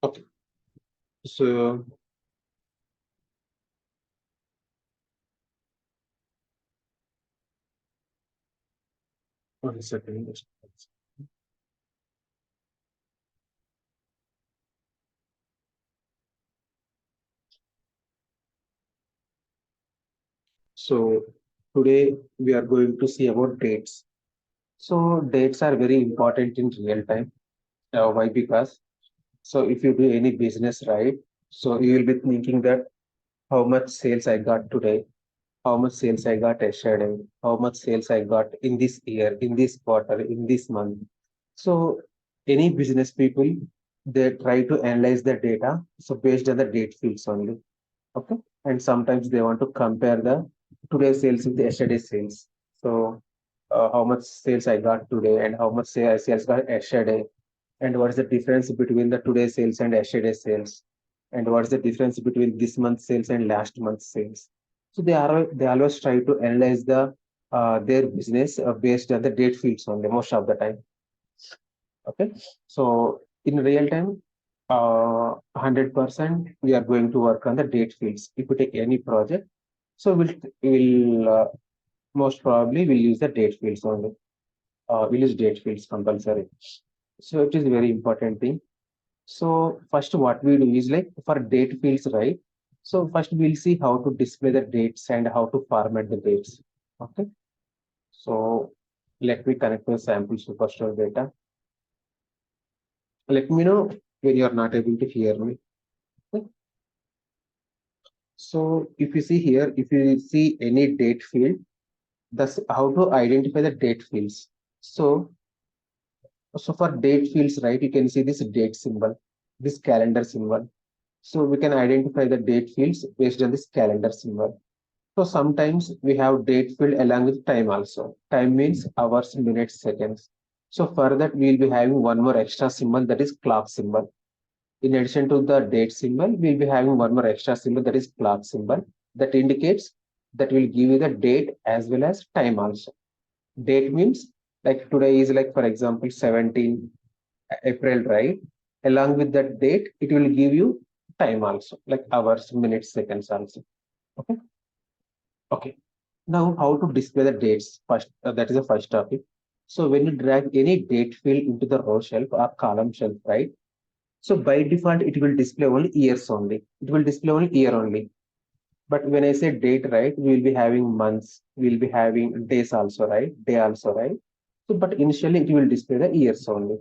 Okay. So, one second. So, today we are going to see about dates. So, dates are very important in real time. Why? Because if you do any business, right? So, you will be thinking that how much sales I got today, how much sales I got yesterday, how much sales I got in this year, in this quarter, in this month. So any business people, they try to analyze the data. So based on the date fields only. Okay. And sometimes they want to compare the today's sales with the yesterday's sales. So how much sales I got today and how much sales got yesterday, and what is the difference between the today's sales and yesterday's sales, and what is the difference between this month's sales and last month's sales. So they always try to analyze their business based on the date fields only most of the time. Okay, so in real time, 100% we are going to work on the date fields. If we take any project, so we'll most probably we'll use the date fields only. We'll use date fields compulsory. So it is a very important thing. So first what we do is like for date fields, right? So first we'll see how to display the dates and how to format the dates. Okay. So let me connect to sample superstore data. Let me know when you're not able to hear me. Okay? So if you see here, if you see any date field, that's how to identify the date fields. So, so for date fields, right, you can see this date symbol, this calendar symbol. So we can identify the date fields based on this calendar symbol. So sometimes we have date field along with time also. Time means hours, minutes, seconds. So for that, we'll be having one more extra symbol, that is clock symbol. In addition to the date symbol, we'll be having one more extra symbol, that is clock symbol, that indicates that will give you the date as well as time also. Date means like today is like, for example, 17 April, right? Along with that date, it will give you time also, like hours, minutes, seconds also. Okay. Okay. Now, how to display the dates? First, that is the first topic. So when you drag any date field into the row shelf or column shelf, right? So by default, it will display only years only. It will display only year only. But when I say date, right, we will be having months, we'll be having days also, right? Day also, right? So, but initially it will display the years only.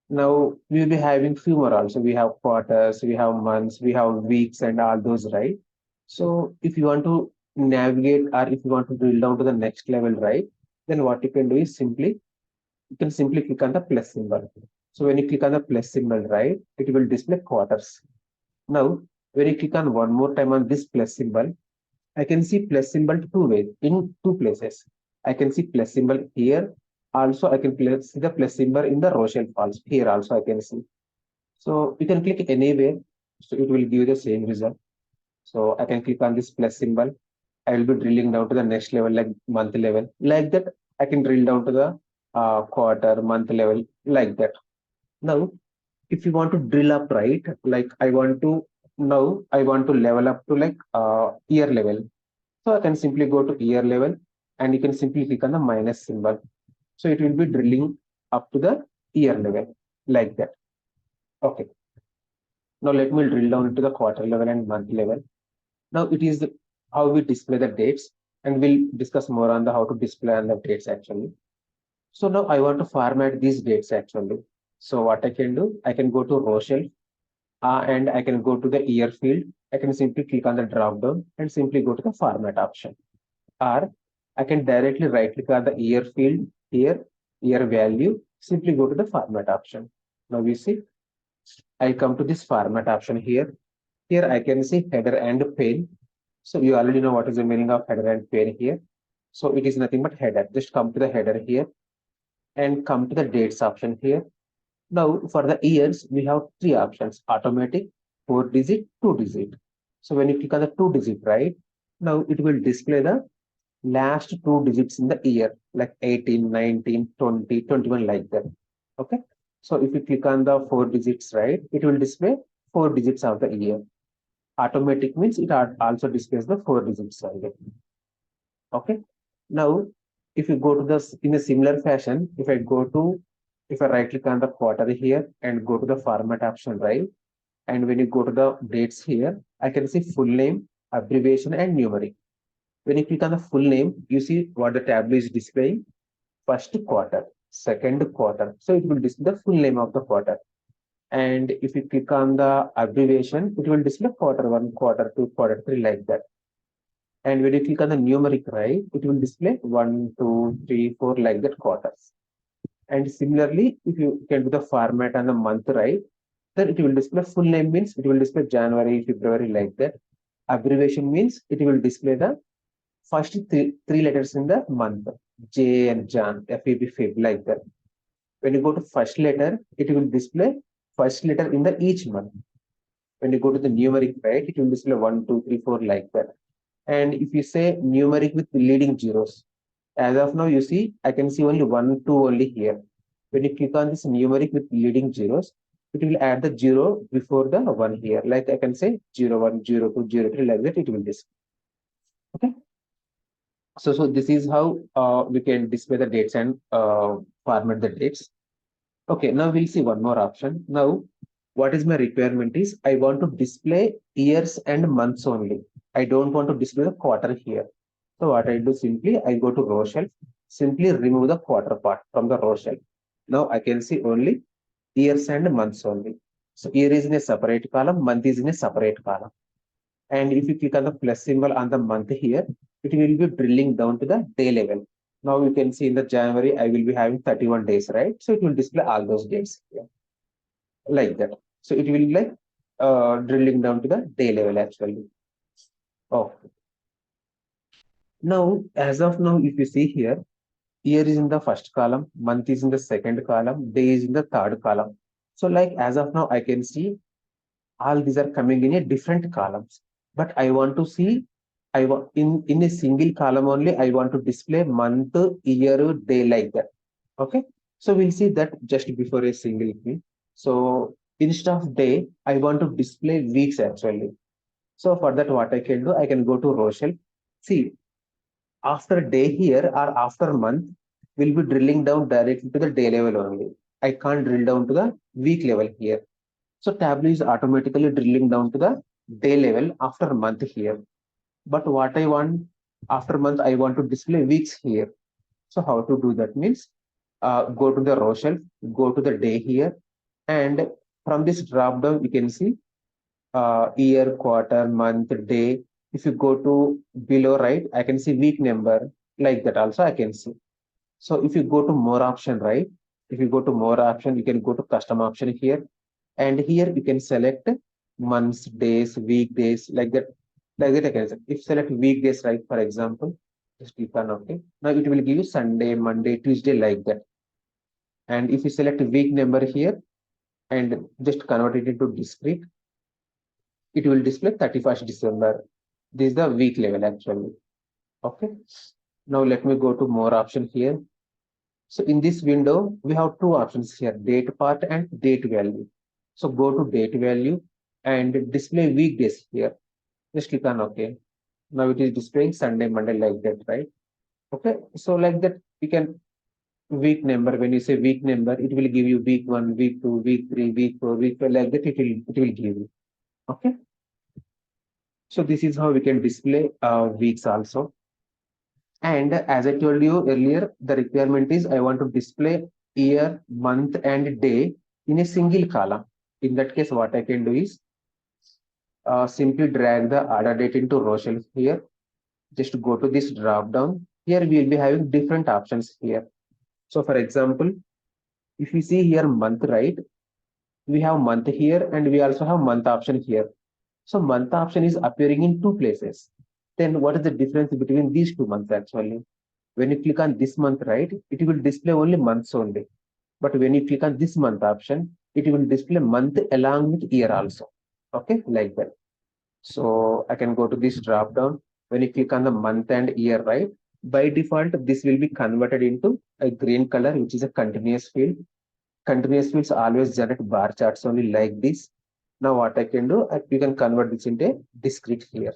Now we will be having few more also. We have quarters, we have months, we have weeks, and all those, right? So if you want to navigate or if you want to drill down to the next level, right? Then what you can do is you can simply click on the plus symbol. So when you click on the plus symbol, right, it will display quarters. Now, when you click on one more time on this plus symbol, I can see plus symbol two ways in two places. I can see plus symbol here. Also, I can see the plus symbol in the row shelf also. Here also I can see. So you can click anywhere. So it will give you the same result. So I can click on this plus symbol. I will be drilling down to the next level, like month level. Like that, I can drill down to the quarter, month level, like that. Now, if you want to drill up, right, like I want to level up to like year level. So I can simply go to year level and you can simply click on the minus symbol. So it will be drilling up to the year level like that. Okay. Now let me drill down into the quarter level and month level. Now it is how we display the dates, and we'll discuss more on the how to display on the dates actually. So now I want to format these dates actually. So what I can do, I can go to row shelf and I can go to the year field. I can simply click on the drop down and simply go to the format option. Or I can directly right click on the year field here, year value, simply go to the format option. Now we see, I come to this format option here. Here I can see header and pane. So you already know what is the meaning of header and pane here. So it is nothing but header. Just come to the header here and come to the dates option here. Now for the years, we have three options: automatic, 4-digit, 2-digit. So when you click on the 2-digit, right? Now it will display the last two digits in the year, like 18, 19, 20, 21, like that. Okay. So if you click on the 4 digits, right, it will display 4 digits of the year. Automatic means it also displays the 4 digits only. Okay. Now, if you go to the in a similar fashion, if I right click on the quarter here and go to the format option, right, and when you go to the dates here, I can see full name, abbreviation, and numeric. When you click on the full name, you see what the tableau is displaying: first quarter, second quarter. So it will display the full name of the quarter. And if you click on the abbreviation, it will display quarter one, quarter two, quarter three, like that. And when you click on the numeric, right, it will display 1, 2, 3, 4, like that quarters. And similarly, if you can do the format and the month, right, then it will display full name means it will display January, February, like that. Abbreviation means it will display the first three letters in the month, J and Jan, FEB, Feb, like that. When you go to first letter, it will display first letter in the each month. When you go to the numeric, right, it will display 1, 2, 3, 4, like that. And if you say numeric with leading zeros, as of now, you see, I can see only 1, 2 only here. When you click on this numeric with leading zeros, it will add the zero before the one here. Like I can say 0, 1, 0, 2, 0, 3, like that, it will display. Okay. So this is how we can display the dates and format the dates. Okay, now we'll see one more option. Now, what is my requirement is I want to display years and months only. I don't want to display the quarter here. So what I do simply, I go to row shelf, simply remove the quarter part from the row shelf. Now I can see only years and months only. So year is in a separate column, month is in a separate column. And if you click on the plus symbol on the month here, it will be drilling down to the day level. Now you can see in the January, I will be having 31 days, right? So it will display all those days here, like that. So it will be like drilling down to the day level actually. Oh, now as of now, if you see here, year is in the first column, month is in the second column, day is in the third column. So like as of now, I can see all these are coming in a different columns, but I want to see I want in a single column only. I want to display month, year, day, like that. Okay, so we'll see that just before a single thing. So instead of day, I want to display weeks actually. So for that, what I can do, I can go to row shelf. See, after day here or after month, we'll be drilling down directly to the day level only. I can't drill down to the week level here. So Tableau is automatically drilling down to the day level after month here. But what I want after month, I want to display weeks here. So how to do that means go to the row shelf, go to the day here, and from this drop down, you can see year, quarter, month, day. If you go to below right, I can see week number, like that also I can see. So if you go to more option, right? If you go to more option, you can go to custom option here. And here you can select months, days, weekdays, like that. Like that I can say. If select weekdays, right, for example, just click on OK. Now it will give you Sunday, Monday, Tuesday, like that. And if you select week number here and just convert it into discrete, it will display 31st December. This is the week level actually. Okay. Now let me go to more option here. So in this window, we have two options here, date part and date value. So go to date value and display weekdays here. Just click on OK. Now it is displaying Sunday, Monday, like that, right? Okay. So like that, we can week number. When you say week number, it will give you week 1, week 2, week 3, week 4, week 5, like that. It will give you. Okay. So this is how we can display weeks also. And as I told you earlier, the requirement is I want to display year, month, and day in a single column. In that case, what I can do is simply drag the order date into row shelf here. Just go to this drop down. Here we will be having different options here. So for example, if we see here month, right, we have month here and we also have month option here. So month option is appearing in two places. Then what is the difference between these two months actually? When you click on this month, right, it will display only months only. But when you click on this month option, it will display month along with year also. Okay, like that. So I can go to this drop down. When you click on the month and year, right, by default, this will be converted into a green color, which is a continuous field. Continuous fields always generate bar charts only like this. Now what I can do, you can convert this into discrete here.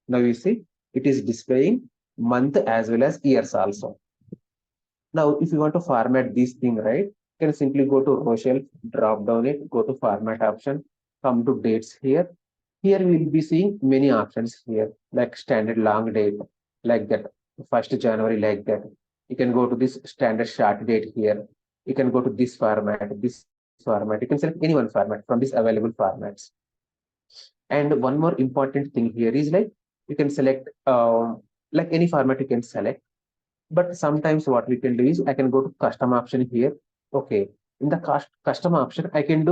Now you see it is displaying month as well as years also. Now if you want to format this thing, right, you can simply go to row shelf, drop down it, go to format option, come to dates here. Here we will be seeing many options here, like standard long date, like that, 1st January, like that. You can go to this standard short date here. You can go to this format, this format. You can select any one format from these available formats. And one more important thing here is like you can select like any format you can select. But sometimes what we can do is I can go to custom option here. Okay, in the custom option, I can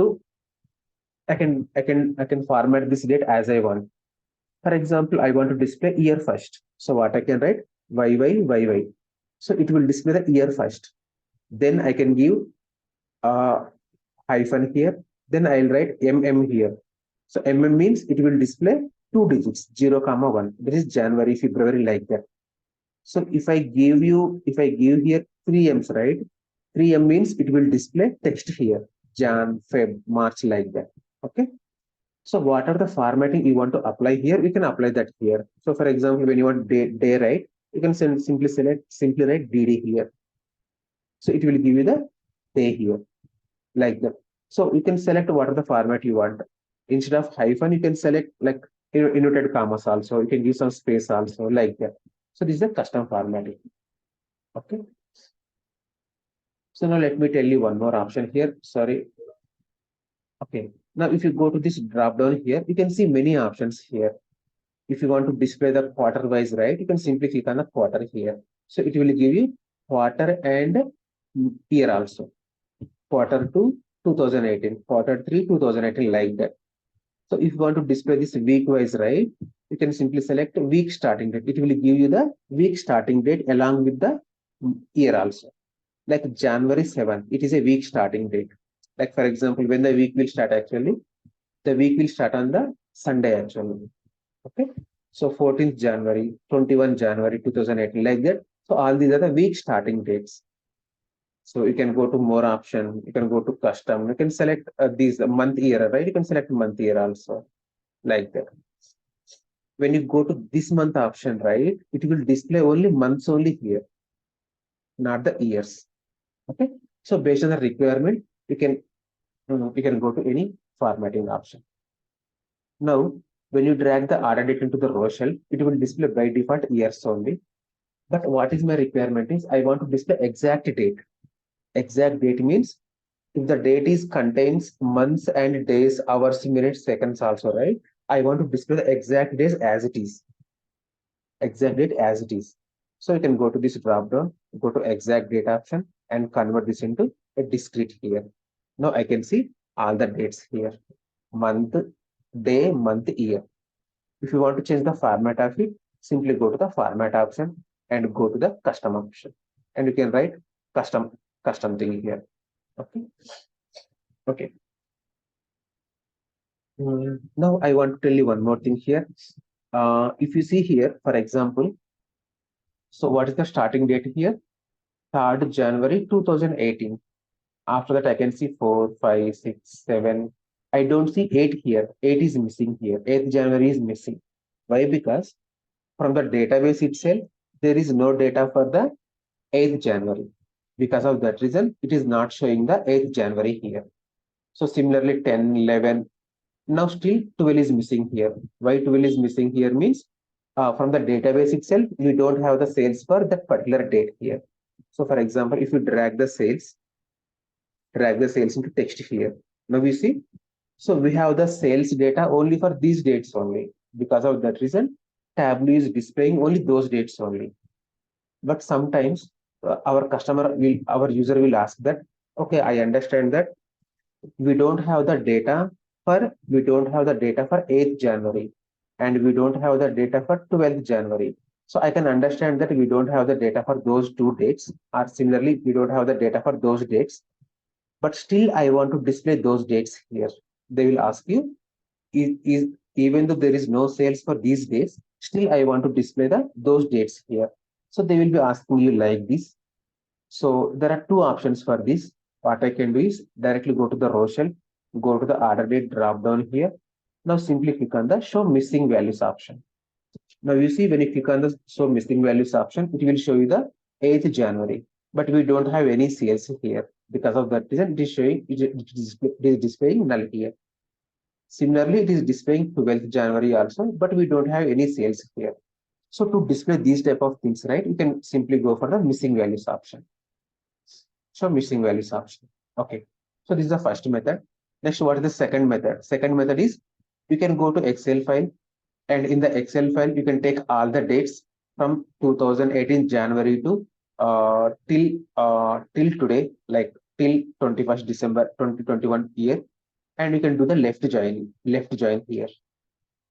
format this date as I want. For example, I want to display year first. So what I can write YY. So it will display the year first. Then I can give uh, hyphen here. Then I'll write MM here. So MM means it will display 2 digits, 0, comma 1. This is January, February, like that. So if I give here 3M's, right? 3M means it will display text here, Jan, Feb, March, like that. Okay. So what are the formatting you want to apply here? You can apply that here. So for example, when you want day, right? You can simply write DD here. So it will give you the day here, like that. So you can select what are the format you want. Instead of hyphen, you can select like inverted commas also. You can use some space also, like that. So this is the custom formatting. Okay. So now let me tell you one more option here. Sorry. Okay. Now if you go to this drop down here, you can see many options here. If you want to display the quarter wise, right, you can simply click on the quarter here. So it will give you quarter and year also. Quarter 2, 2018, quarter 3, 2018, like that. So if you want to display this week wise, right, you can simply select week starting date. It will give you the week starting date along with the year also. Like January 7th, it is a week starting date. Like for example, when the week will start actually, the week will start on the Sunday actually. Okay. So 14th January, 21 January 2018, like that. So all these are the week starting dates. So you can go to more option, you can go to custom, you can select these month year, right? You can select month year also, like that. When you go to this month option, right, it will display only months only here, not the years. Okay. So based on the requirement, you can go to any formatting option. Now, when you drag the order date into the row shelf, it will display by default years only. But what is my requirement is I want to display exact date. Exact date means if the date is contains months and days, hours, minutes, seconds also, right? I want to display the exact days as it is. Exact date as it is. So you can go to this drop down, go to exact date option and convert this into a discrete here. Now I can see all the dates here. Month, day, month, year. If you want to change the format of it, simply go to the format option and go to the custom option. And you can write custom thing here. Okay. Okay. Now I want to tell you one more thing here. If you see here, for example, so what is the starting date here? 3rd January 2018. After that, I can see 4, 5, 6, 7. I don't see 8 here. 8 is missing here. 8th January is missing. Why? Because from the database itself, there is no data for the 8th January. Because of that reason, it is not showing the 8th January here. So similarly, 10, 11. Now still 12 is missing here. Why 12 is missing here means from the database itself, we don't have the sales for that particular date here. So for example, if you drag the sales into text here. Now we see, so we have the sales data only for these dates only. Because of that reason, Tableau is displaying only those dates only. But sometimes our user will ask that, okay, I understand that we don't have the data for 8th January and we don't have the data for 12th January. So I can understand that we don't have the data for those 2 dates, or similarly, we don't have the data for those dates, but still I want to display those dates here. They will ask you, is even though there is no sales for these days, still I want to display those dates here. So they will be asking you like this. So there are two options for this. what I can do is directly go to the row shelf, go to the order date drop down here. Now simply click on the show missing values option. Now you see when you click on the show missing values option, it will show you the 8th January, but we don't have any sales here. Because of that reason, it is showing it is displaying null here. Similarly, it is displaying 12th January also, but we don't have any sales here. So to display these type of things, right, you can simply go for the missing values option. So missing values option. Okay. So this is the first method. Next, what is the second method? Second method is you can go to Excel file, and in the Excel file, you can take all the dates from 2018 January to till today, like till 21st December 2021 year, and you can do the left join here.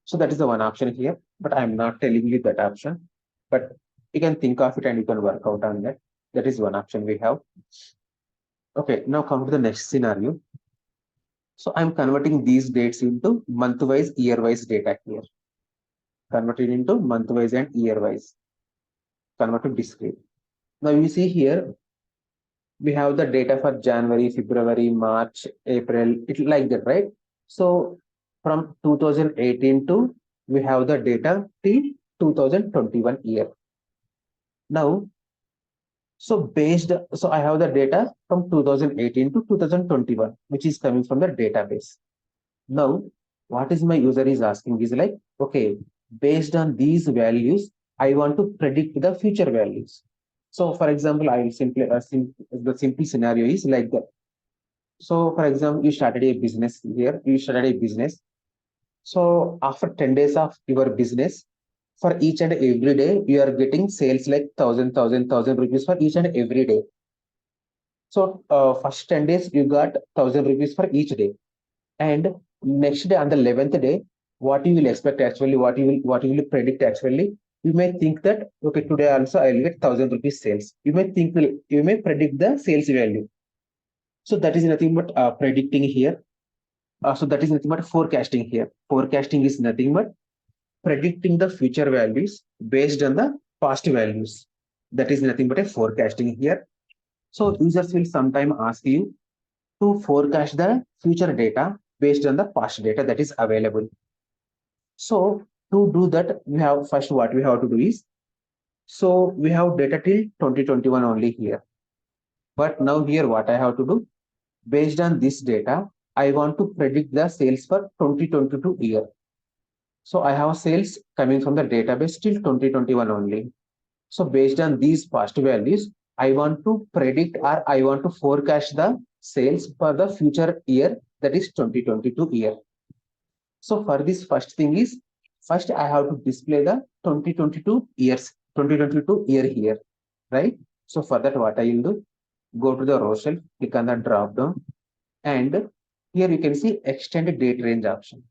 So that is the one option here, but I'm not telling you that option, but you can think of it and you can work out on that. That is one option we have. Okay, now come to the next scenario. So I'm converting these dates into month-wise, year-wise data here. Converted into month-wise and year-wise. Convert to discrete. Now you see here, we have the data for January, February, March, April, it like that, right? So from 2018 to we have the data till 2021 year. Now, so I have the data from 2018 to 2021, which is coming from the database. Now, what is my user is asking is like, okay, based on these values, I want to predict the future values. So for example, I will simply, the simple scenario is like that. So for example, you started a business here, you started a business. So after 10 days of your business, for each and every day, you are getting sales like 1,000 rupees for each and every day. So first 10 days, you got 1,000 rupees for each day. And next day on the 11th day, what you will expect actually, what you will predict actually, you may think that, okay, today also I will get 1,000 rupees sales. You may predict the sales value. So that is nothing but predicting here. So that is nothing but forecasting here. Forecasting is nothing but predicting the future values based on the past values. That is nothing but a forecasting here. So users will sometime ask you to forecast the future data based on the past data that is available. So to do that, we have first what we have to do is, so we have data till 2021 only here. But now here what I have to do, based on this data, I want to predict the sales for 2022 year. So I have sales coming from the database till 2021 only. So based on these past values, I want to predict or I want to forecast the sales for the future year, that is 2022 year. So for this first thing is, first I have to display the 2022 year here, right? So for that what I will do, go to the row shelf, click on the drop down, and here you can see extend date range option.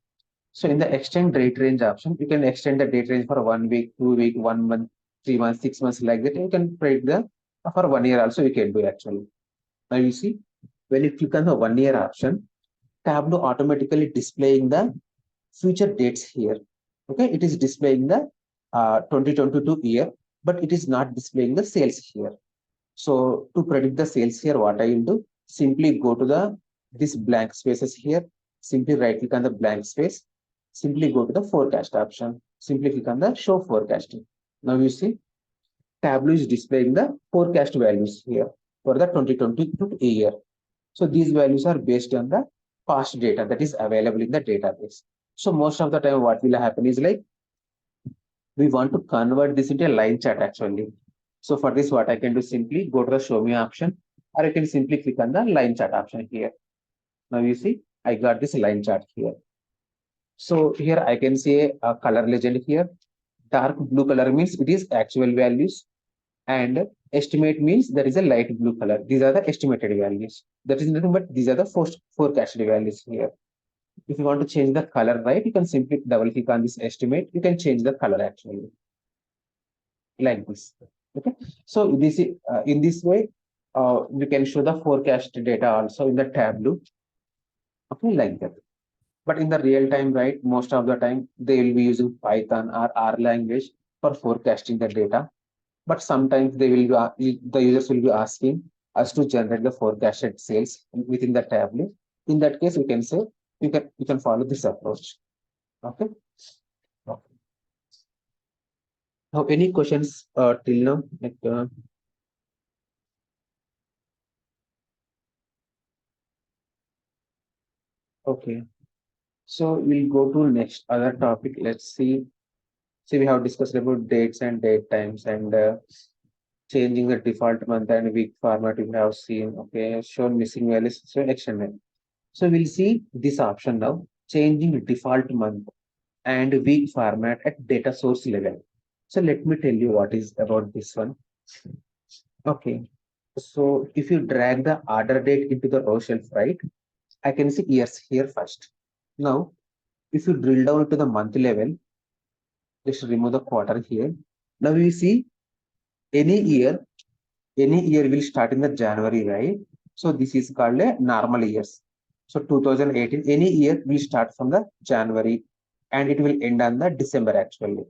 So in the extend date range option, you can extend the date range for 1 week, 2 week, 1 month, 3 months, 6 months, like that. You can predict the for 1 year also you can do actually. Now you see, when you click on the 1 year option, Tableau automatically displaying the future dates here. Okay, it is displaying the 2022 year, but it is not displaying the sales here. So to predict the sales here, what I will do, simply go to the this blank spaces here, simply right click on the blank space, simply go to the forecast option, simply click on the show forecasting. Now you see Tableau is displaying the forecast values here for the 2022 year. So these values are based on the past data that is available in the database. So most of the time what will happen is like, we want to convert this into a line chart actually. So for this, what I can do, simply go to the show me option, or I can simply click on the line chart option here. Now you see, I got this line chart here. So here I can see a color legend here. Dark blue color means it is actual values, and estimate means there is a light blue color. These are the estimated values. That is nothing but these are the forecasted values here. If you want to change the color, right, you can simply double click on this estimate. You can change the color actually, like this. Okay, so this is in this way you can show the forecast data also in the Tableau. Okay, like that. But in the real time, right, most of the time they will be using Python or R language for forecasting the data. But sometimes they will be the users will be asking us to generate the forecasted sales within the tablet. In that case, we can say you can follow this approach. Okay. Okay. Now, any questions till now? Okay. So we'll go to next other topic. Let's see. See, we have discussed about dates and date times and changing the default month and week format we have seen. Okay, shown missing values. So extended. So we'll see this option now, changing default month and week format at data source level. So let me tell you what is about this one. Okay. So if you drag the order date into the row shelf, right, I can see years here first. Now, if you drill down to the month level, just remove the quarter here. Now we see any year, any year will start in the January, right? So this is called a normal years. So 2018, any year will start from the January and it will end on the December actually.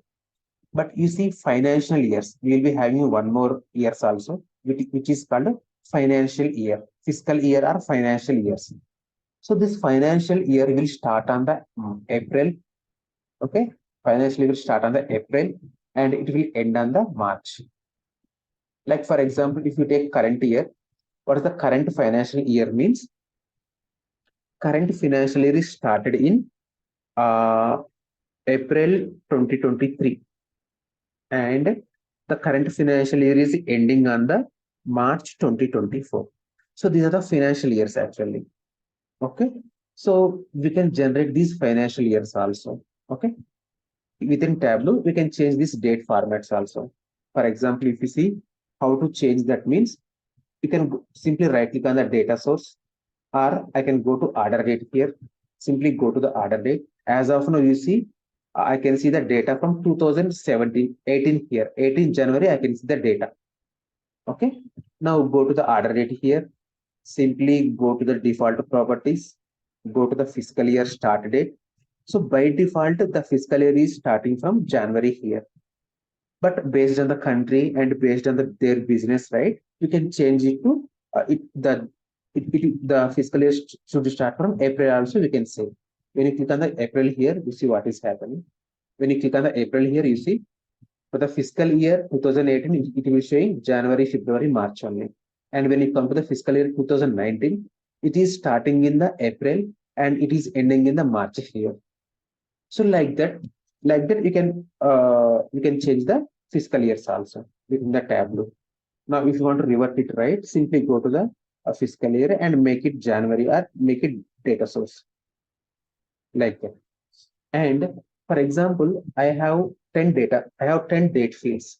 But you see financial years, we will be having one more years also, which is called a financial year, fiscal year or financial years. So this financial year will start on the April, okay? Financial year will start on the April and it will end on the March. Like for example, if you take current year, what is the current financial year means? Current financial year is started in uh, April 2023 and the current financial year is ending on the March 2024. So these are the financial years actually. Okay. So we can generate these financial years also. Okay. Within Tableau, we can change these date formats also. For example, if you see how to change that means, you can simply right click on the data source or I can go to order date here. Simply go to the order date. As of now, you see, I can see the data from 2017, 18 here, 18 January, I can see the data. Okay. Now go to the order date here. Simply go to the default properties, go to the fiscal year start date. So by default, the fiscal year is starting from January here. But based on the country and based on their business, right, you can change it to the fiscal year should start from April also, we can say. When you click on the April here, you see what is happening. When you click on the April here, you see for the fiscal year 2018, it will be showing January, February, March only. And when you come to the fiscal year 2019, it is starting in the April and it is ending in the March here. So like that you can change the fiscal years also within the Tableau. Now, if you want to revert it right, simply go to the fiscal year and make it January or make it data source like that. And for example, I have 10 date fields.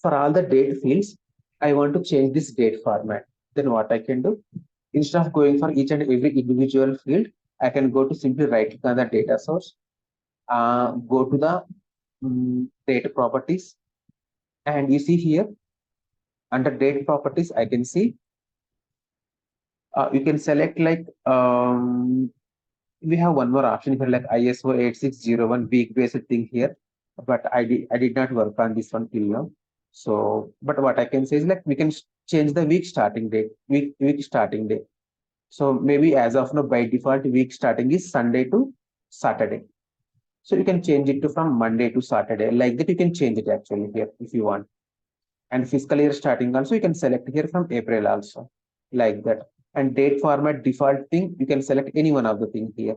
For all the date fields, I want to change this date format. Then what I can do, instead of going for each and every individual field, I can go to simply right click on the data source, go to the date properties, and you see here under date properties, I can see you can select like we have one more option here like ISO 8601 week based thing here, but I did not work on this one till now. So, but what I can say is like we can change the week starting date, week starting day. So maybe as of now by default week starting is Sunday to Saturday. So you can change it to from Monday to Saturday. Like that you can change it actually here if you want. And fiscal year starting also you can select here from April also like that. And date format default thing, you can select any one of the thing here.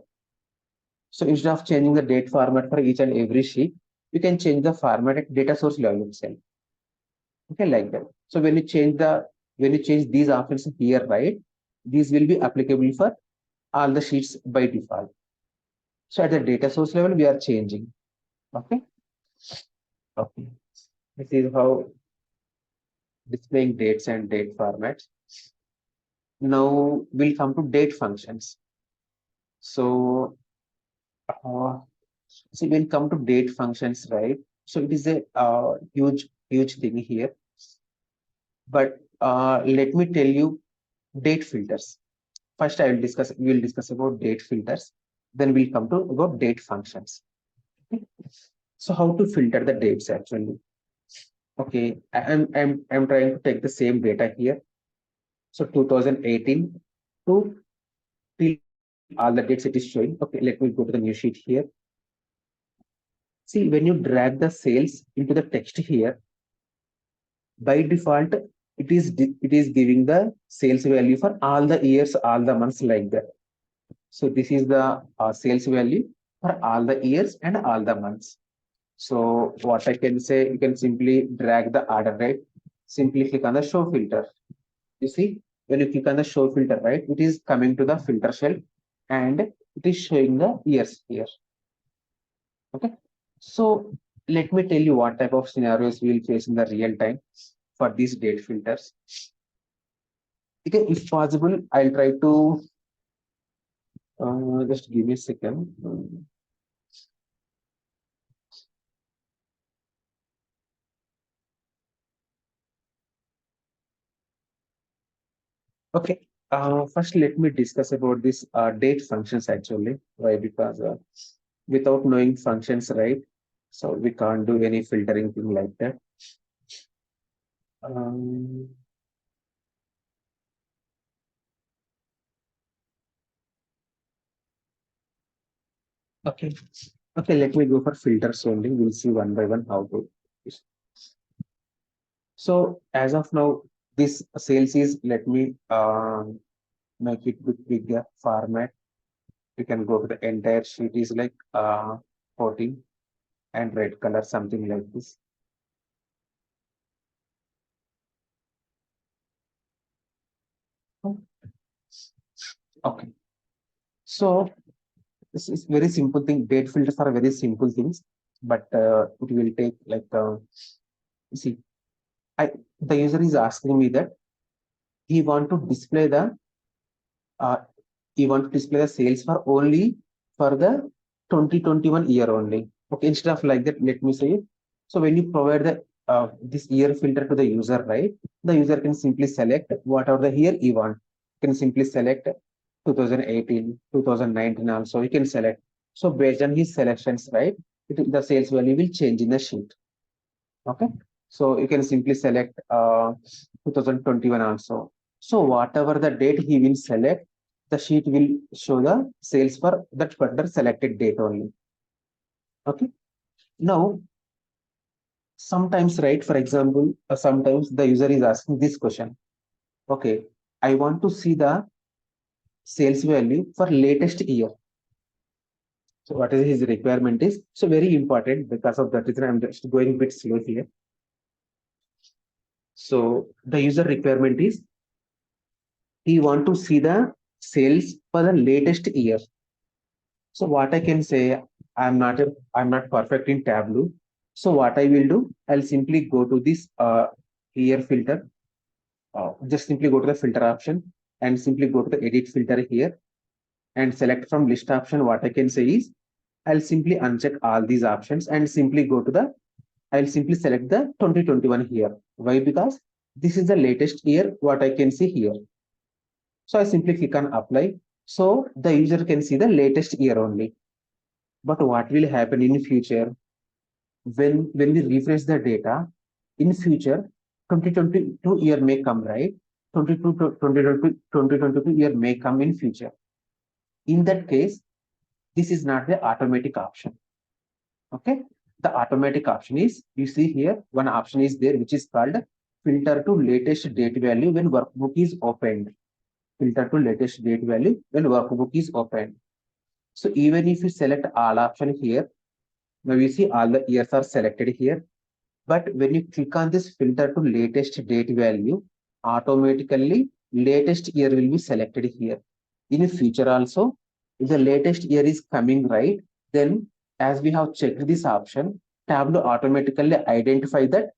So instead of changing the date format for each and every sheet, you can change the format at data source level itself. Okay, like that. So when you change these options here, right, these will be applicable for all the sheets by default. So at the data source level, we are changing. Okay. Okay. This is how displaying dates and date formats. Now we'll come to date functions. So, see, when come to date functions, right? So it is a huge thing here. But let me tell you date filters. First, we'll discuss about date filters. Then we'll come to about date functions. Okay. So how to filter the dates actually? Okay, I'm trying to take the same data here. So 2018 to till all the dates it is showing. Okay, let me go to the new sheet here. See, when you drag the sales into the text here, by default, it is giving the sales value for all the years, all the months like that. So this is the sales value for all the years and all the months. So what I can say, you can simply drag the order, right? Simply click on the show filter. You see, when you click on the show filter, right, it is coming to the filter shelf and it is showing the years here. Okay. So let me tell you what type of scenarios we will face in the real time for these date filters. Okay, if possible, I'll try to just give me a second. Okay, first let me discuss about this date functions actually. Why? Because without knowing functions, right? So we can't do any filtering thing like that. Um, okay, okay, let me go for filters only. We'll see one by one how to. So as of now, this sales is, let me make it with bigger format. You can go to the entire sheet is like 14 and red color, something like this. Okay. So this is very simple thing. Date filters are very simple things, but it will take like see, I the user is asking me that he want to display the uh, he want to display the sales for only for the 2021 year only. Okay, instead of like that, let me say it. So when you provide the this year filter to the user, right? The user can simply select whatever the year he want. Can simply select 2018, 2019 also. He can select. So based on his selections, right? The sales value will change in the sheet. Okay. So you can simply select 2021 also. So whatever the date he will select, the sheet will show the sales for that particular selected date only. Okay. Now, sometimes, right, for example, sometimes the user is asking this question. Okay, I want to see the sales value for latest year. So what is his requirement is so very important because of that reason I'm just going a bit slow here. So the user requirement is he want to see the sales for the latest year. So what I can say, I'm not perfect in Tableau. So what I will do, I'll simply go to this year filter. Just simply go to the filter option and simply go to the edit filter here and select from list option. What I can say is I'll simply uncheck all these options and simply go to the I'll simply select the 2021 here. Why? Because this is the latest year what I can see here. So I simply click on apply. So the user can see the latest year only. But what will happen in future when we refresh the data in future 2022 year may come, right? 22 to 2022 year may come in future. In that case, this is not the automatic option. Okay. The automatic option is you see here one option is there which is called filter to latest date value when workbook is opened. Filter to latest date value when workbook is opened. So even if you select all option here, now you see all the years are selected here. But when you click on this filter to latest date value, automatically latest year will be selected here. In future also, if the latest year is coming right, then as we have checked this option, Tableau automatically identify that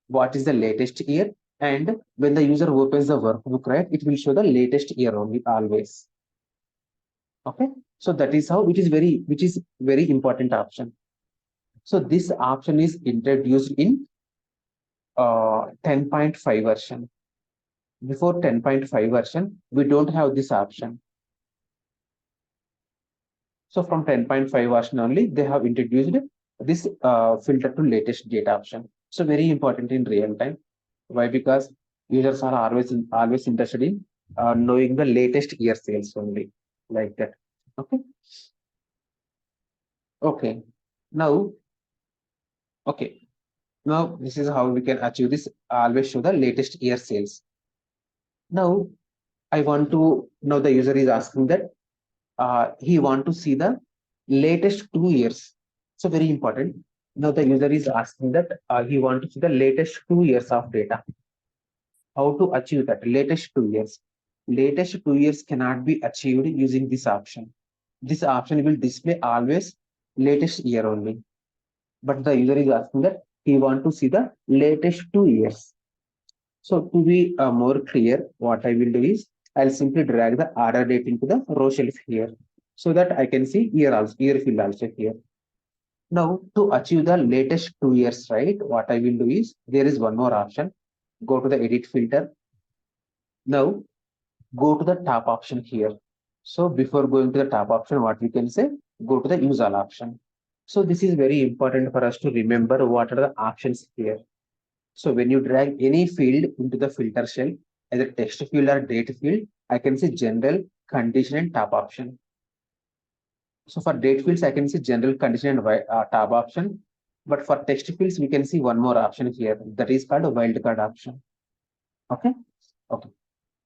what is the latest year. And when the user opens the workbook, right, it will show the latest year only always. Okay. So that is how which is very important option. So this option is introduced in 10.5 version. Before 10.5 version, we don't have this option. So from 10.5 version only, they have introduced this filter to latest date option. So very important in real time. Why? Because Users are always interested in knowing the latest year sales only, like that. Okay. Okay. Now, okay. Now this is how we can achieve this. Always show the latest year sales. Now I want to. Now the user is asking that he want to see the latest 2 years. So very important. Now the user is asking that he want to see the latest 2 years of data. How to achieve that latest 2 years? Latest 2 years cannot be achieved using this option. This option will display always latest year only. But the user is asking that he want to see the latest 2 years. So to be more clear, what I will do is I'll simply drag the order date into the row shelf here so that I can see year field also here. Now to achieve the latest 2 years, right? What I will do is there is one more option. Go to the edit filter. Now go to the top option here. So before going to the top option, what we can say, go to the use all option. So this is very important for us to remember what are the options here. So when you drag any field into the filter shell, either text field or date field, I can see general, condition, and top option. So for date fields, I can see general, condition, and tab option. But for text fields, we can see one more option here. That is called a wildcard option. Okay. Okay.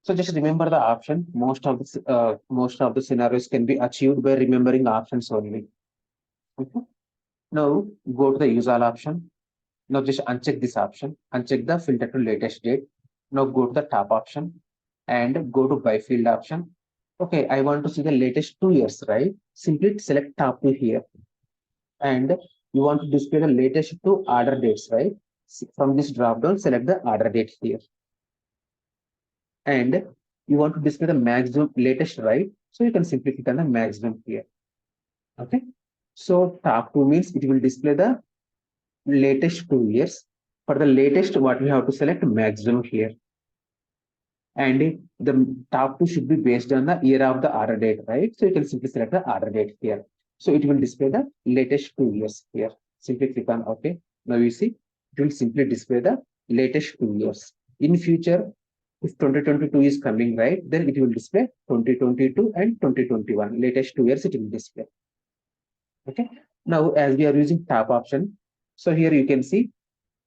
So just remember the option. Most of the scenarios can be achieved by remembering options only. Okay. Now go to the use all option. Now just uncheck this option. Uncheck the filter to latest date. Now go to the top option and go to by field option. Okay, I want to see the latest 2 years, right? Simply select top 2 here. And you want to display the latest 2 order dates, right? From this drop down, select the order date here. And you want to display the maximum latest, right? So you can simply click on the maximum here. Okay. So top 2 means it will display the latest 2 years. For the latest, what we have to select maximum here. And the top 2 should be based on the year of the order date, right? So you can simply select the order date here. So it will display the latest 2 years here. Simply click on OK. Now you see, it will simply display the latest 2 years. In future, if 2022 is coming, right, then it will display 2022 and 2021. Latest 2 years it will display. Okay. Now, as we are using top option, so here you can see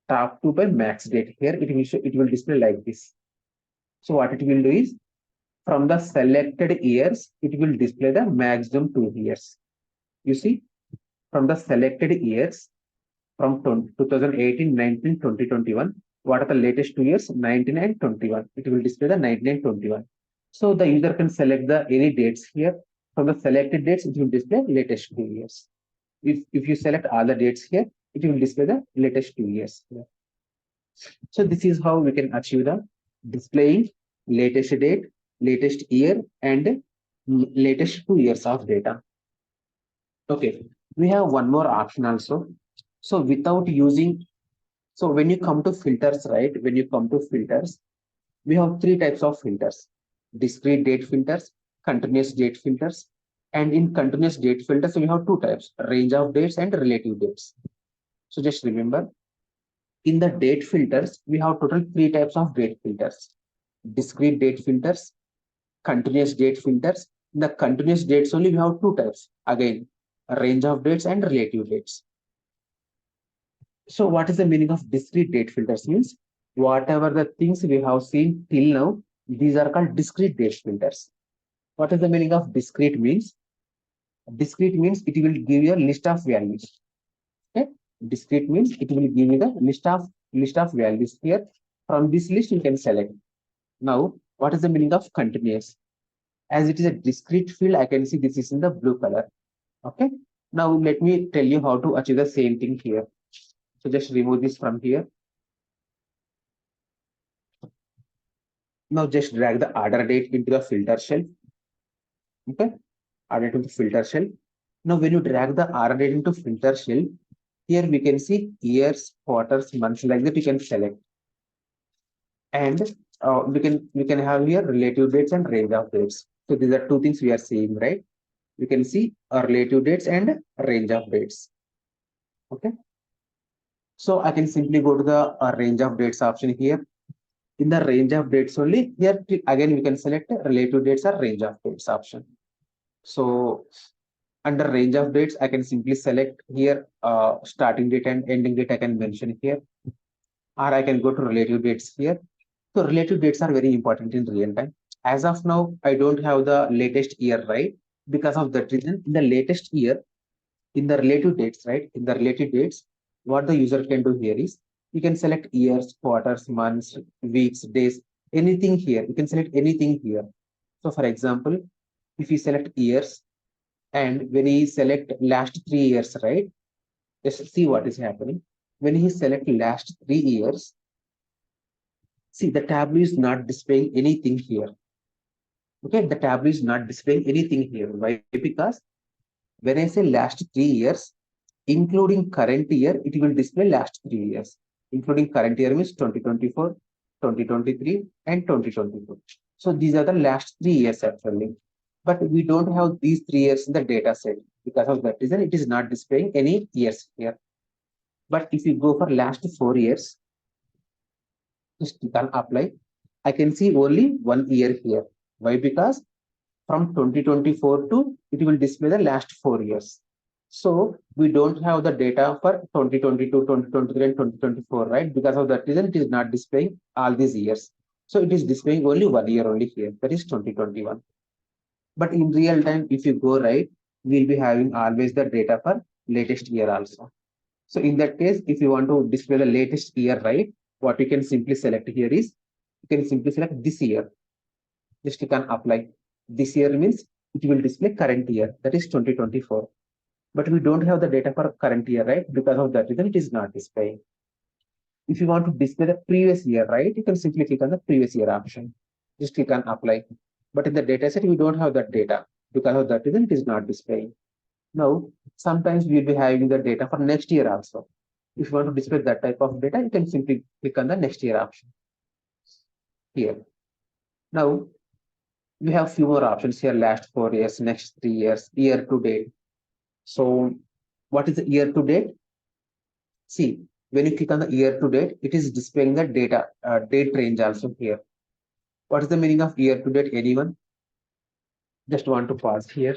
top 2 by max date. Here it will display like this. So what it will do is from the selected years, it will display the maximum 2 years. You see, from the selected years from 2018, 19, 2021, what are the latest 2 years? 19 and 21. It will display the 19 and 21. So the user can select the any dates here. From the selected dates, it will display latest 2 years. If you select all the dates here, it will display the latest 2 years here. So this is how we can achieve the displaying latest date, latest year, and latest 2 years of data. Okay, we have one more option also. So without using, so when you come to filters, right? When you come to filters, we have three types of filters: discrete date filters, continuous date filters, and in continuous date filters, we have two types: range of dates and relative dates. So just remember, in the date filters, we have total three types of date filters: discrete date filters, continuous date filters. In the continuous dates only, we have two types. Again, a range of dates and relative dates. So what is the meaning of discrete date filters? Means whatever the things we have seen till now, these are called discrete date filters. What is the meaning of discrete means? Discrete means it will give you a list of values. Okay? Discrete means it will give you the list of values here. From this list, you can select. Now, what is the meaning of continuous? As it is a discrete field, I can see this is in the blue color. Okay. Now let me tell you how to achieve the same thing here. So just remove this from here. Now just drag the order date into the filter shell. Okay. Order to the filter shell. Now when you drag the order date into filter shell, here we can see years, quarters, months, like that you can select. And we can have here relative dates and range of dates. So these are two things we are seeing, right? We can see our relative dates and range of dates. Okay. So I can simply go to the range of dates option here. In the range of dates only, here again we can select relative dates or range of dates option. So under range of dates, I can simply select here starting date and ending date I can mention here, or I can go to relative dates here. So relative dates are very important in real time. As of now, I don't have the latest year, right? Because of that reason, in the latest year, in the relative dates, right? In the relative dates, what the user can do here is you can select years, quarters, months, weeks, days, anything here. You can select anything here. So for example, if you select years and when you select last 3 years, right? Just see what is happening. When he select last 3 years, see the tableau is not displaying anything here. Okay, the tableau is not displaying anything here. Why? Because when I say last 3 years, including current year, it will display last 3 years. Including current year means 2024, 2023, and 2024. So these are the last 3 years actually. But we don't have these 3 years in the data set. Because of that reason, it is not displaying any years here. But if you go for last 4 years, just click on apply. I can see only 1 year here. Why? Because from 2024 to it will display the last 4 years. So we don't have the data for 2022, 2023, and 2024, right? Because of that reason, it is not displaying all these years. So it is displaying only 1 year only here, that is 2021. But in real time, if you go right, we'll be having always the data for latest year also. So in that case, if you want to display the latest year, right, what you can simply select here is, you can simply select this year. Just click on apply. This year means it will display current year, that is 2024. But we don't have the data for current year, right? Because of that reason, it is not displaying. If you want to display the previous year, right, you can simply click on the previous year option. Just click on apply. But in the data set, we don't have that data. Because of that reason, it is not displaying. Now, sometimes we'll be having the data for next year also. If you want to display that type of data, you can simply click on the next year option here. Now, we have few more options here, last 4 years, next 3 years, year to date. So what is the year to date? See, when you click on the year to date, it is displaying the data, date range also here. What is the meaning of year to date? Anyone? Just want to pause here.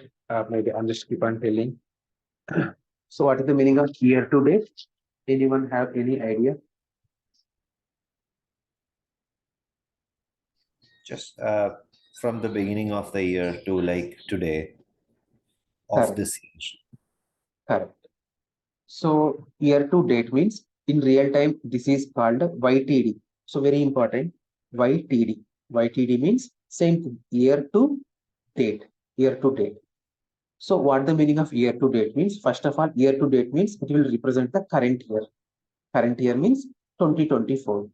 Maybe I'll just keep on telling. So what is the meaning of year to date? Anyone have any idea? Just from the beginning of the year to like today of Correct. this year. Correct. So year to date means in real time, this is called YTD. So very important, YTD. YTD means same thing, year to date, year to date. So what the meaning of year to date means? First of all, year to date means it will represent the current year. Current year means 2024.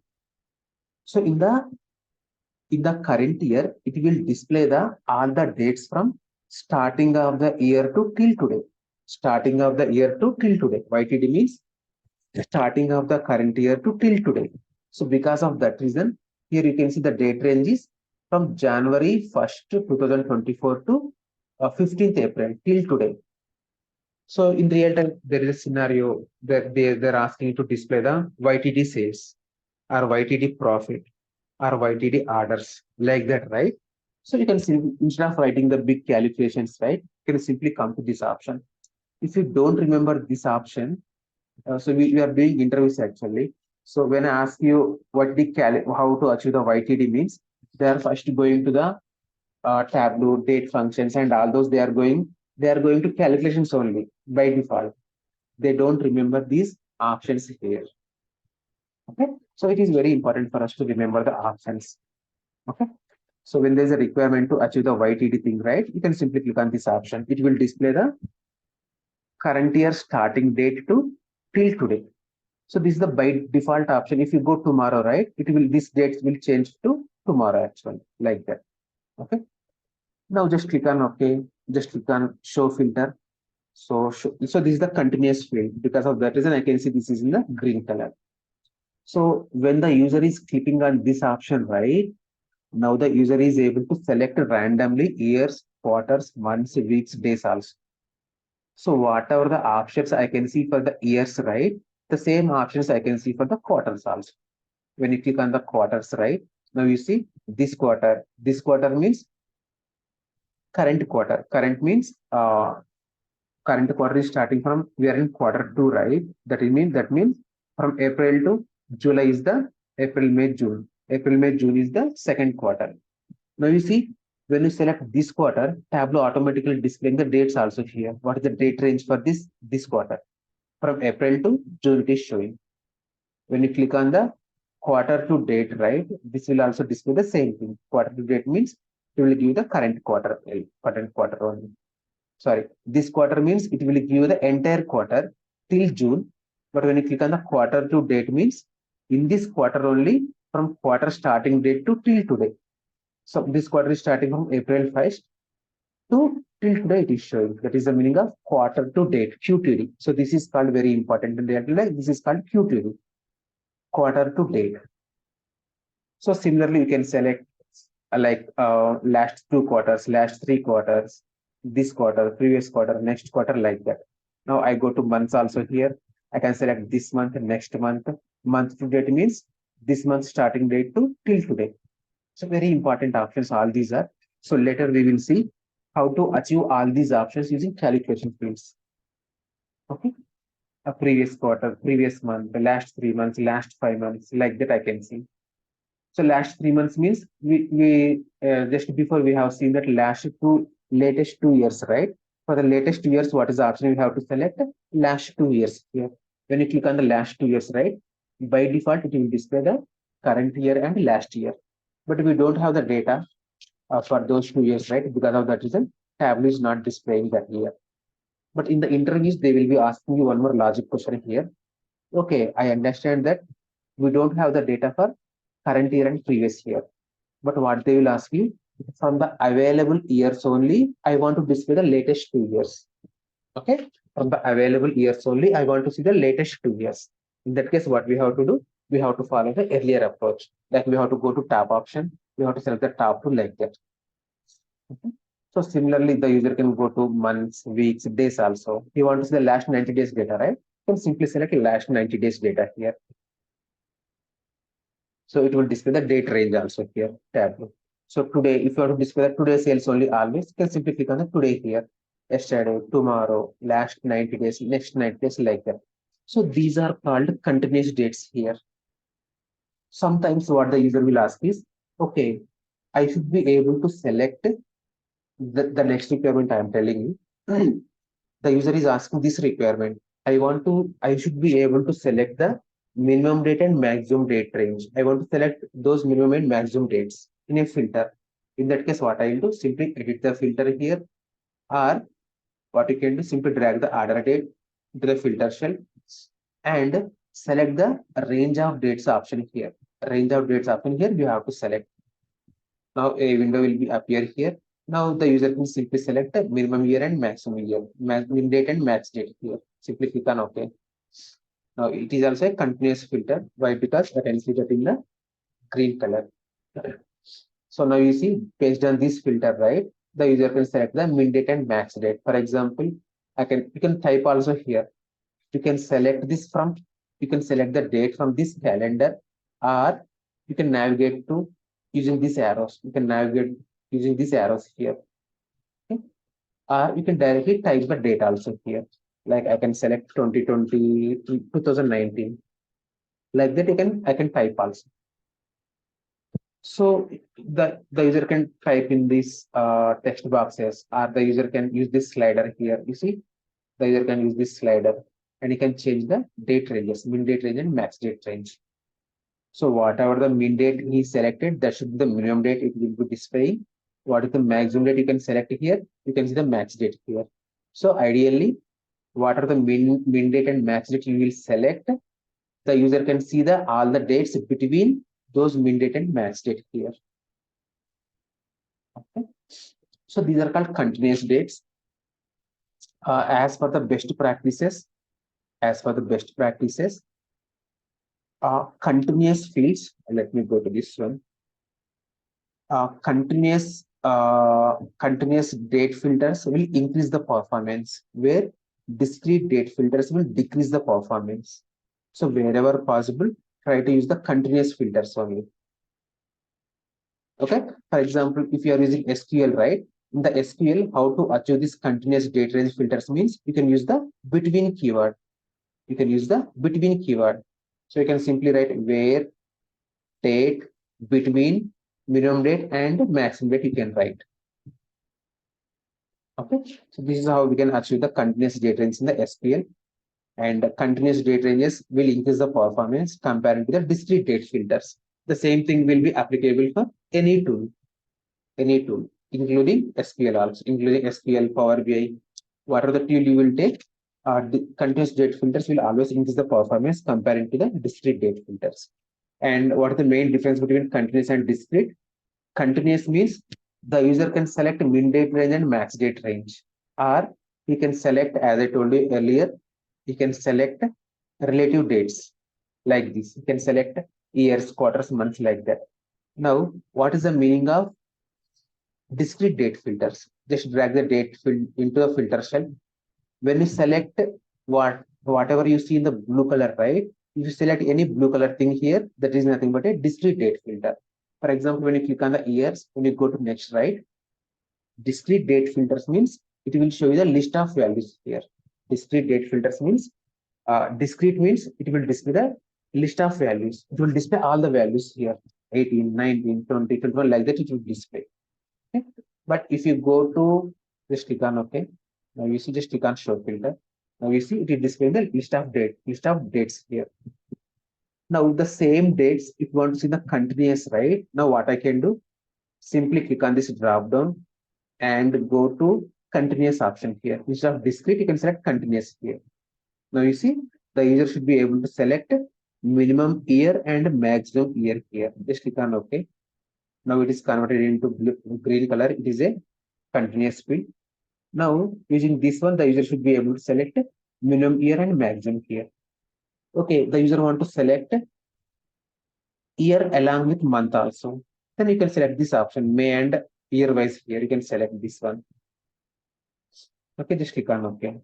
So in the current year, it will display the all the dates from starting of the year to till today. Starting of the year to till today. YTD means starting of the current year to till today. So because of that reason, here you can see the date range is from January 1st, 2024 to 15th April till today. So in real time, there is a scenario that they're asking you to display the YTD sales or YTD profit or YTD orders like that, right? So you can see instead of writing the big calculations, right, you can simply come to this option. If you don't remember this option, so we are doing interviews actually. So when I ask you how to achieve the YTD means, they are first going to the Tableau, date functions, and all those they are going to calculations only by default. They don't remember these options here. Okay, so it is very important for us to remember the options. Okay, so when there's a requirement to achieve the YTD thing, right, you can simply click on this option. It will display the current year starting date to till today. So this is the by default option. If you go tomorrow, right, it will this dates will change to tomorrow actually, like that. Okay. Now just click on OK. Just click on show filter. So this is the continuous field. Because of that reason, I can see this is in the green color. So when the user is clicking on this option, right, now the user is able to select randomly years, quarters, months, weeks, days also. So whatever the options I can see for the years, right, the same options I can see for the quarters also. When you click on the quarters, right, Now you see this quarter. This quarter means current quarter. Current means current quarter is starting from, we are in quarter two, right? That means from April to July is the April, May, June. April, May, June is the second quarter. Now you see, when you select this quarter, Tableau automatically displaying the dates also here. What is the date range for this quarter? From April to June it is showing. When you click on the quarter to date, right? This will also display the same thing. Quarter to date means it will give the current quarter only. Sorry, this quarter means it will give you the entire quarter till June. But when you click on the quarter to date means in this quarter only from quarter starting date to till today. So this quarter is starting from April 1st to till today it is showing. That is the meaning of quarter to date, QTD. So this is called very important. This is called QTD, quarter to date. So similarly, you can select last two quarters, last three quarters, this quarter, previous quarter, next quarter, like that. Now I go to months also here. I can select this month, next month. Month to date means this month starting date to till today. So very important options all these are. So later we will see how to achieve all these options using calculation fields. Okay. A previous quarter, previous month, the last 3 months, last 5 months, like that I can see. So last 3 months means we just before we have seen that latest 2 years, right? For the latest 2 years, what is the option? We have to select last 2 years here. When you click on the last 2 years, right? By default, it will display the current year and last year. But we don't have the data for those 2 years, right? Because of that reason, Tableau is not displaying that here. But in the interviews, they will be asking you one more logic question here. Okay, I understand that we don't have the data for current year and previous year. But what they will ask you, from the available years only, I want to display the latest 2 years. Okay, from the available years only, I want to see the latest 2 years. In that case, what we have to do, we have to follow the earlier approach. Like we have to go to tab option, we have to select the tab to like that. Okay. So similarly, the user can go to months, weeks, days also. He wants the last 90 days data, right? You can simply select last 90 days data here. So it will display the date range also here, Tableau. So today, if you want to display the today sales only always, you can simply click on the today here. Yesterday, tomorrow, last 90 days, next 90 days, like that. So these are called continuous dates here. Sometimes what the user will ask is, okay, I should be able to select the next requirement I am telling you. The user is asking this requirement. I should be able to select the minimum date and maximum date range. I want to select those minimum and maximum dates in a filter. In that case, what I will do, simply edit the filter here, or what you can do, simply drag the order date to the filter shell and select the range of dates option here. Range of dates option here, you have to select. Now a window will be appear here. Now the user can simply select the minimum year and maximum year, min date and max date here. Simply click on OK. Now it is also a continuous filter. Why? Because I can see that in the green color. So now you see, based on this filter, right? The user can select the min date and max date. For example, you can type also here. You can select this from, you can select the date from this calendar, or you can navigate to using these arrows. You can navigate using these arrows here. Okay? Or you can directly type the date also here. Like I can select 2020, 2019. Like that, I can type also. So the user can type in these text boxes, or the user can use this slider here. You see, the user can use this slider and you can change the date ranges, min date range and max date range. So whatever the min date he selected, that should be the minimum date it will be displaying. What is the maximum date you can select here? You can see the max date here. So ideally, what are the min date and max date you will select? The user can see all the dates between those min date and max date here. Okay. So these are called continuous dates. As for the best practices, continuous fields. Let me go to this one. Continuous date filters will increase the performance, where discrete date filters will decrease the performance. So wherever possible, try to use the continuous filters only. Okay. For example, if you are using SQL, right? In the SQL, how to achieve this continuous date range filters means you can use the between keyword. You can use the between keyword. So you can simply write where date between minimum date and maximum date you can write. Okay. So this is how we can achieve the continuous date range in the SQL. And continuous date ranges will increase the performance compared to the discrete date filters. The same thing will be applicable for any tool, including SQL also, including SQL, Power BI, whatever the tool you will take, the continuous date filters will always increase the performance compared to the discrete date filters. And what is the main difference between continuous and discrete? Continuous means the user can select min date range and max date range, or he can select, as I told you earlier, he can select relative dates like this. He can select years, quarters, months like that. Now, what is the meaning of discrete date filters? Just drag the date field into a filter shell. When you select whatever you see in the blue color, right? If you select any blue color thing here, that is nothing but a discrete date filter. For example, when you click on the years, when you go to next, right? Discrete date filters means it will show you the list of values here. Discrete date filters means discrete means it will display the list of values. It will display all the values here 18, 19, 20, 21, like that it will display. Okay? But if you go to just click on OK, now you see just click on show filter. Now you see it will display the list of dates here. Now the same dates, if you want to see the continuous, right? Now what I can do, simply click on this drop down and go to continuous option here. Instead of discrete, you can select continuous here. Now you see the user should be able to select minimum year and maximum year here. Just click on OK. Now it is converted into green color. It is a continuous field. Now using this one, the user should be able to select minimum year and maximum here. Okay, the user want to select year along with month also. Then you can select this option, May and year wise here. You can select this one. Okay, just click on OK.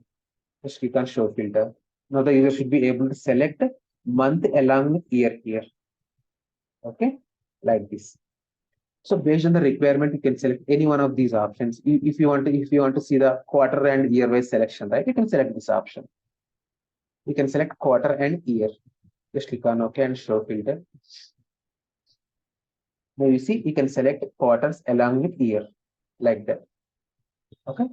Just click on show filter. Now the user should be able to select month along with year here. Okay, like this. So based on the requirement, you can select any one of these options. If you want to see the quarter and year wise selection, right? You can select this option. You can select quarter and year. Just click on OK and show filter. Now you see you can select quarters along with year like that. Okay.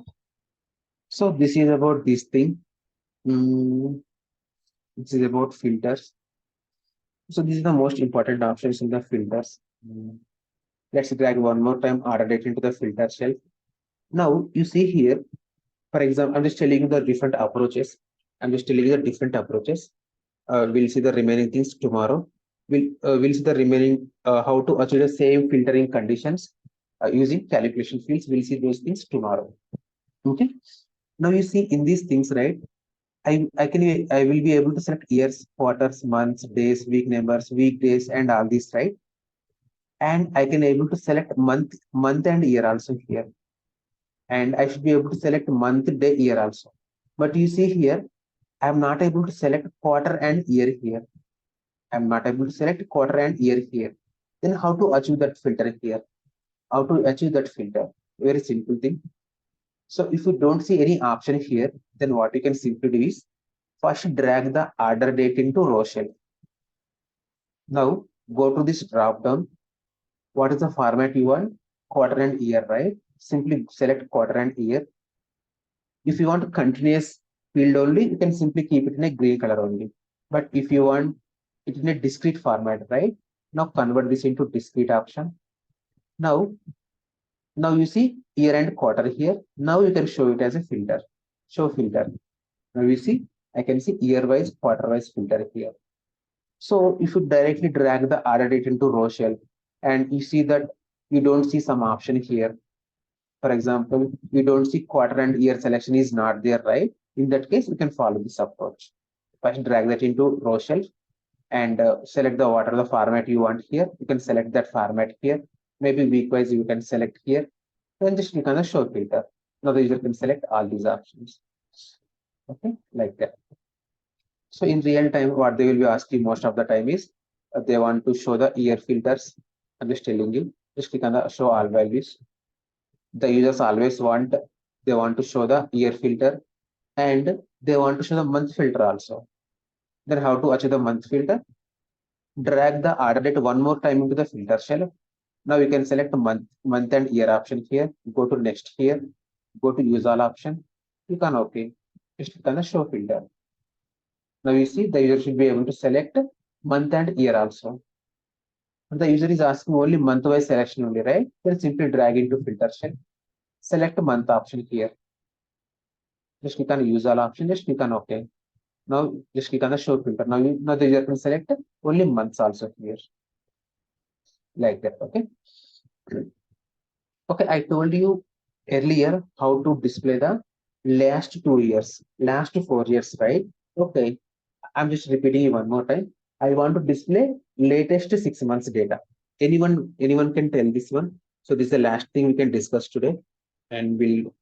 So this is about this thing. This is about filters. So this is the most important options in the filters. Let's drag one more time order date into the filter shelf. Now you see here, for example, I'm just telling you the different approaches. I'm just telling you the different approaches. We'll see the remaining things tomorrow. We'll see the remaining how to achieve the same filtering conditions using calculation fields. We'll see those things tomorrow. Okay. Now you see in these things, right? I will be able to select years, quarters, months, days, week numbers, weekdays, and all these, right? And I can able to select month and year also here. And I should be able to select month, day, year also. But you see here, I'm not able to select quarter and year here. I'm not able to select quarter and year here. Then how to achieve that filter here? How to achieve that filter? Very simple thing. So if you don't see any option here, then what you can simply do is first drag the order date into row shell. Now go to this drop down. What is the format you want? Quarter and year, right? Simply select quarter and year. If you want continuous field only, you can simply keep it in a gray color only. But if you want it in a discrete format, right? Now convert this into discrete option. Now you see year and quarter here. Now you can show it as a filter. Show filter. Now you see, I can see year wise, quarter wise filter here. So if you directly drag the order date into row shell and you see that you don't see some option here. For example, you don't see quarter and year selection is not there, right? In that case, you can follow this approach. First drag that into row shell and select the whatever the format you want here. You can select that format here. Maybe week wise you can select here. Then just click on the show filter. Now the user can select all these options. Okay, like that. So in real time, what they will be asking most of the time is they want to show the year filters. I'm just telling you. Just click on the show all values. The users always want, they want to show the year filter and they want to show the month filter also. Then how to achieve the month filter? Drag the order date one more time into the filter shell. Now you can select month and year option here. Go to next here. Go to use all option. Click on OK. Just click on the show filter. Now you see the user should be able to select month and year also. And the user is asking only month wise selection only, right? Then simply drag into filter shell. Select month option here. Just click on use all option. Just click on OK. Now just click on the show filter. Now the user can select only months also here. Like that. Okay. Okay, I told you earlier how to display the last 2 years, last 4 years, right? Okay, I'm just repeating it one more time. I want to display latest 6 months data. Anyone can tell this one. So this is the last thing we can discuss today, and we'll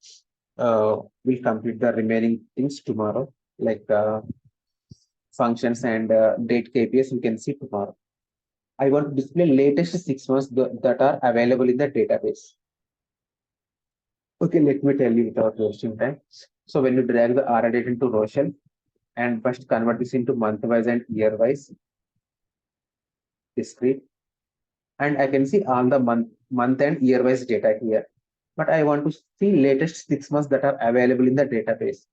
complete the remaining things tomorrow, like functions and date KPIs. We can see tomorrow. I want to display latest 6 months that are available in the database. Okay, let me tell you without wasting time. So when you drag the R date into Rochelle and first convert this into month-wise and year-wise discrete, and I can see all the month and year-wise data here. But I want to see latest 6 months that are available in the database.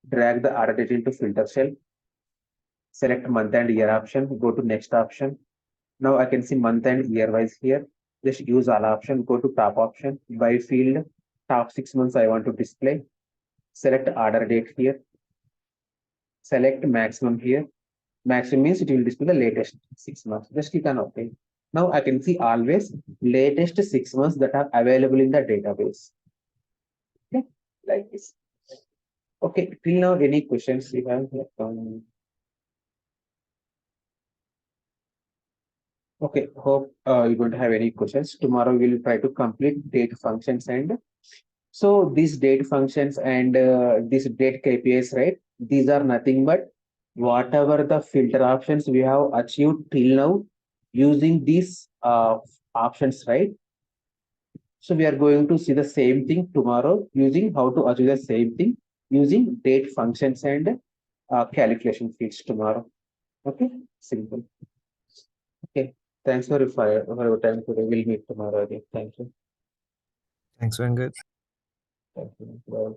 Drag the R date into filter shell, select month and year option, go to next option. Now I can see month and year-wise here. Just use all option, go to top option, by field, top 6 months I want to display. Select order date here. Select maximum here. Maximum means it will display the latest 6 months. Just click on OK. Now I can see always latest 6 months that are available in the database. Okay, like this. Okay, till now, any questions you have here? Okay, hope you don't have any questions. Tomorrow we'll try to complete date functions, and so these date functions and these date KPIs, right? These are nothing but whatever the filter options we have achieved till now using these options, right? So we are going to see the same thing tomorrow using how to achieve the same thing using date functions and calculation fields tomorrow. Okay, simple. Okay, thanks for your time today. We'll meet tomorrow again. Thank you. Thanks, Venkat. Thank you. Bye.